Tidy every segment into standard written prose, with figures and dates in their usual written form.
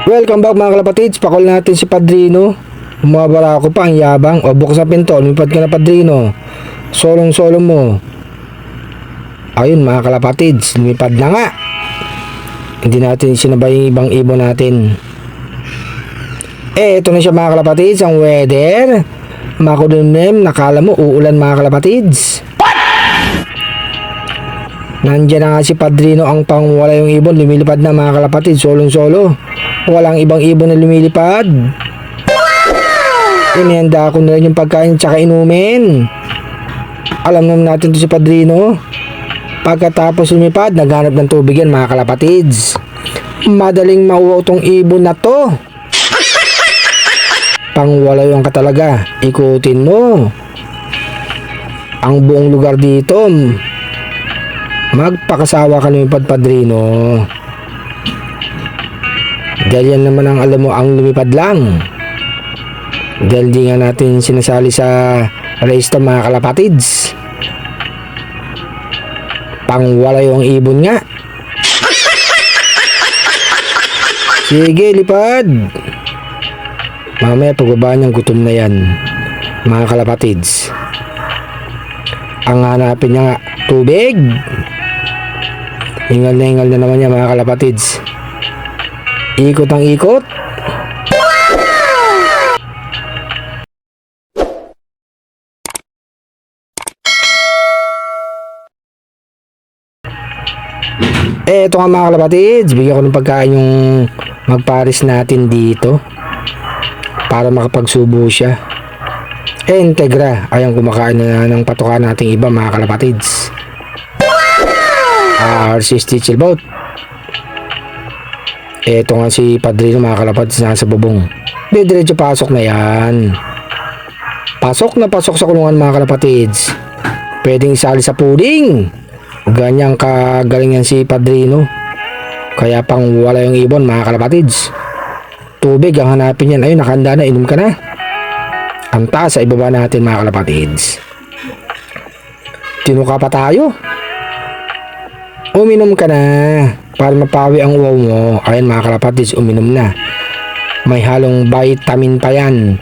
Welcome back mga kalapatids. Pakol natin si Padrino. Umabara ako pa, ang yabang. O bukas ang pinto, lumipad ka na Padrino. Solong-solo mo. Ayun mga kalapatids, lumipad na nga. Hindi natin sinabay yung ibang ibon natin. Ito na siya mga kalapatids, ang weather. Makulimlim, nakala mo uulan mga kalapatids. Nandiyan na nga si Padrino, ang pangwala yung ibon. Lumilipad na mga kalapatids, solong-solo. Walang ibang ibon na lumilipad. Inihanda ko na rin yung pagkain tsaka inumin. Alam naman natin to si Padrino. Pagkatapos lumipad, naghanap ng tubig yan mga kalapatids. Madaling mauwaw tong ibon na to. Pangwalayan ka talaga. Ikutin mo ang buong lugar dito. Magpakasawa ka lumipad Padrino. Dahil yan naman ang alam mo ang lumipad lang. Dahil di nga natin sinasali sa race to mga kalapatids. Pangwalay ang ibon nga. Sige, lipad. Mamaya pagbaba niyang gutom na yan mga kalapatids. Ang hanapin niya nga tubig. Hingal na naman niya mga kalapatids. Ikot ang ikot. Eto nga mga kalapatids, bigyan ko ng pagkain yung magparis natin dito para makapagsubo siya. Integra, ayan kumakain na ng patukan nating iba mga kalapatids. RC Stitchel Boat. Eto nga si Padrino mga kalapatids, nasa bubong. Diretso pasok na yan. Pasok na pasok sa kulungan mga kalapatids. Pwedeng isali sa puding. Ganyang kagaling yan si Padrino. Kaya pang wala yung ibon mga kalapatids. Tubig ang hanapin yan. Ayun, nakahanda na, inom ka na. Ang taas sa ibaba natin mga kalapatids. Tinuka pa tayo. Uminom ka na para mapawi ang uwaw mo. Ayun mga kalapatids, uminom na. May halong vitamin pa yan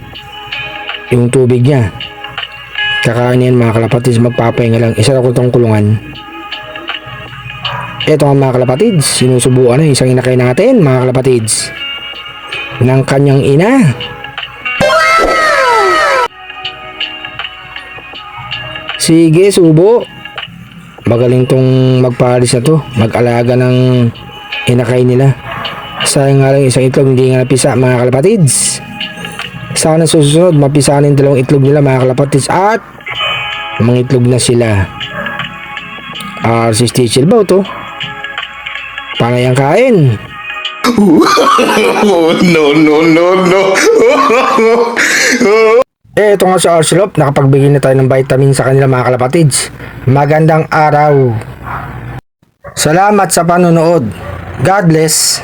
yung tubig niya. Kakain yan mga kalapatids, magpapahinga lang. Isa ko itong kulungan. Ito nga mga kalapatids, sinusubuan na isang inakay natin mga kalapatids ng kanyang ina. Sige, subo. Magaling tong magparis na to, mag-alaga ng inakay nila. Sayang nga lang isang itlog hindi nga napisa mga kalapatids. Sana susunod mapisanin dalawang itlog nila mga kalapatids at mga itlog na sila. Si Stitchel ba ito? Panay ang kain. No. Ito nga sa Arcelop, nakapagbigay na tayo ng vitamin sa kanila mga kalapatids. Magandang araw. Salamat sa panonood. God bless.